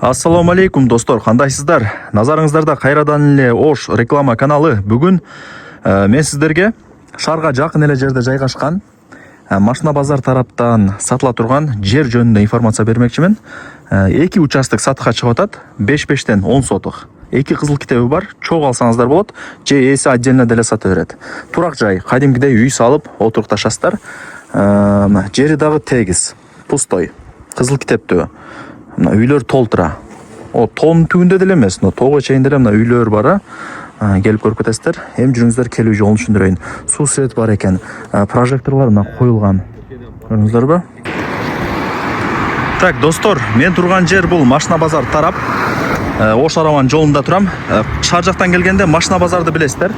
Ассаламу алейкум достор, кандайсыздар? Назарыңыздарда кайрадан эле Ош реклама каналы. Бүгүн мен сиздерге шаарга жакын эле жерде жайгашкан Машина базар тараптан сатыла турган жер жөнүндө информация бермекчимин. Эки участок сатыкка чыгып атат. 5-5тен 10 сотук. Эки кызыл китеби бар. Чогуу алсаңыздар болот. Же ээси отдельно деле сата берет. Турак жай, кадимкидей үй салып отурукташасыздар. Жери дагы тегиз, пустой. Кызыл китептүү. Мына үйлөр толтура. Тоонун түбүндө деле эмес, тоого чейин деле мына үйлөр бар. Келип көрүп кетесиздер. Эми жүрүңүздөр, келүү жолун түшүндүрөйүн. Суу свет бар экен. Прожекторлор мына коюлган. Көрдүңүздөрбү? Так, достор, мен турган жер бул Машина базар тарап. Ош Араван жолунда турам. Шаар жактан келгенде Машина базарды билесиздер.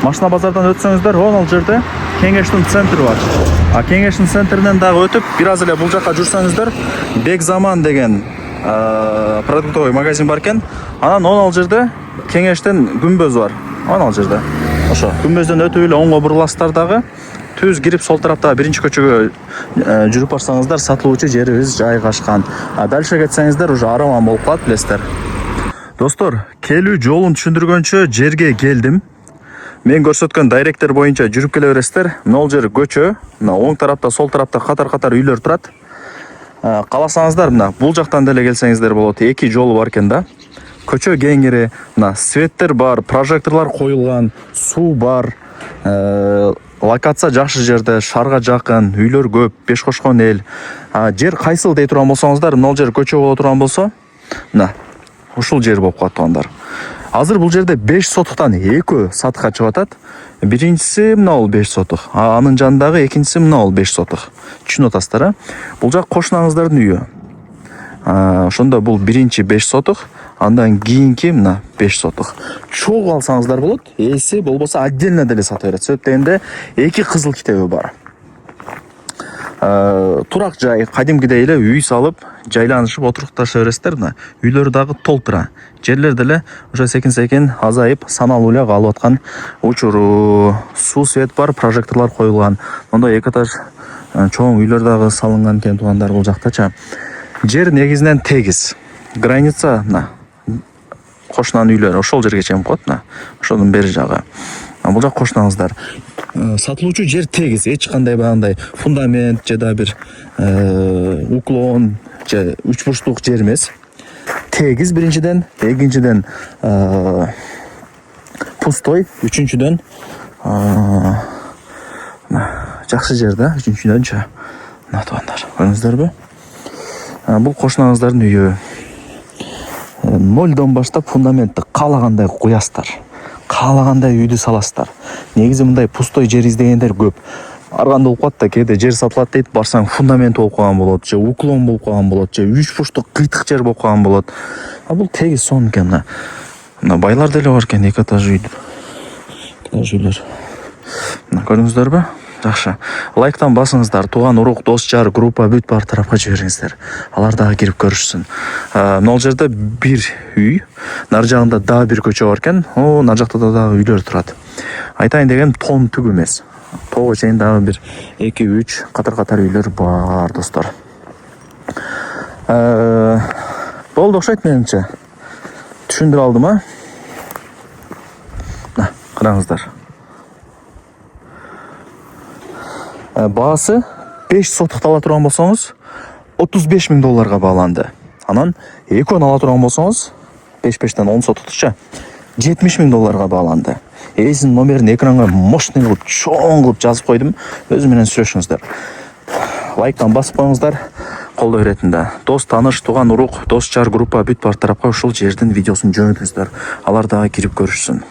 Машина базардан өтсөңүздөр, ал жерде Кеңештин центри бар. Кеңештин центринен дагы өтүп, бир аз эле бул жакка жүрсөңүздөр, Бекзаман деген продуктовый магазин бар экен. Анан ал жерде Кеңештин күмбөз бар. Ал жерде. Ошо күмбөздөн өтүп эле оңго буруласыздар дагы. Түз кирип сол тараптагы биринчи көчөгө жүрүп барсаңыздар, сатылуучу жерибиз жайгашкан. Дальше кетсеңиздер уже Араван болуп калат, билесиздер. Достор, келүү жолун түшүндүргөнчө жерге келдим. Мен көрсөткөн дайректер боюнча жүрүп келе бересиздер. Мына жер көчө, мына оң тарапта, сол тарапта катар-катар үйлөр турат. Кааласаңыздар, мына бул жактан деле келсеңиздер болот. Эки жолу бар экен да. Көчө кеңири, мына светтер бар, прожекторлор коюлган, суу бар. Локация жакшы жерде, шаарга жакын, үйлөр көп, беш кошкон эл. Жер кайсыл дей турган болсоңуздар, мына жер көчө боло турган болсо, мына ушул жер болуп калат туугандар. Азыр бул жерде 5 сотуктан экөө сатыкка чыгып атат. Биринчиси мына 5 сотук, анын жанындагы экинчиси мына 5 сотук. Түшүнүп атасыздар, Бул жак кошунаңыздардын үйү. Ошондо бул биринчи 5 сотук, андан кийинки мына 5 сотук. Чогуу алсаңыздар болот, ээси болбосо отдельно деле сата берет. Сөп дегенде эки кызыл китеби бар. Турак жай, кадимкидей эле үй салып, жайланышып отурукташа бересиздер. Үйлөр дагы толтура. Жерлер деле уже секин-секин азайып, саналуу эле калып аткан учуру. Суу свет бар, прожекторлор коюлган. Мондай эки этаж чоң үйлөр дагы салынган экен туугандар бул жактачы. Жер негизинен тегиз. Граница мына кошунан үйлөр ошол жерге чейин коет. Ошонун бери жагы. Бул жак кошунаңыздар. Сатылуучу жер тегиз, эч кандай багандай фундамент же да бир уклон же үч бурчтук жер эмес. Тегиз биринчиден, экинчиден пустой, үчүнчүдөн жакшы жер да, үчүнчүдөнчү. Мына туугандар, көрдүңүздөрбү? Бул кошунаңыздардын үйү. 0дон баштап фундаментти каалагандай куясыздар. Каалагандай үйдү саласыздар. Негизи мындай пустой жер издегендер көп. Ар кандай болуп калат да, кээде жер сатылат дейт, барсаң фундамент болуп калган болот, же уклон болуп калган болот, же үч бурчтук кыйтык жер болуп калган болот. Бул тегиз сонун экен. Мына байлар деле бар экен, эки этаж үй. Үйлөр. Мына көрдүңүздөрбү? Жакшы. Лайктан басыңыздар, тууган урук, дос жар, группа бүт бар тарапка жибериңиздер. Алар дагы кирип көрүшсүн. Мына жерде бир үй, нар жагында дагы бир көчө бар экен. Нар жакта дагы үйлөр турат. Айтайын деген тоон түгү эмес. Тоого чейин дагы бир 2-3 катар-катар үйлөр бар, достор. Болду окшойт менимче. Түшүндүрө алдым, караңыздар. Баасы 5 сотук ала турган болсоңуз, $35,000 бааланды. Анан экөөнү ала турган болсоңуз, 5-5тен 10 сотуктуча $70,000 бааланды. Эсинин номерин экранга мощный кылып, чоң кылып жазып койдум. Өзү менен сүйлөшүңүздөр. Лайктан басып коюңуздар, колдой беретин да. Дос, тааныш, тууган урук, дос жар, группа бүт бар тарапка ушул жердин видеосун жөнөтүңүздөр. Алар дагы кирип көрүшсүн.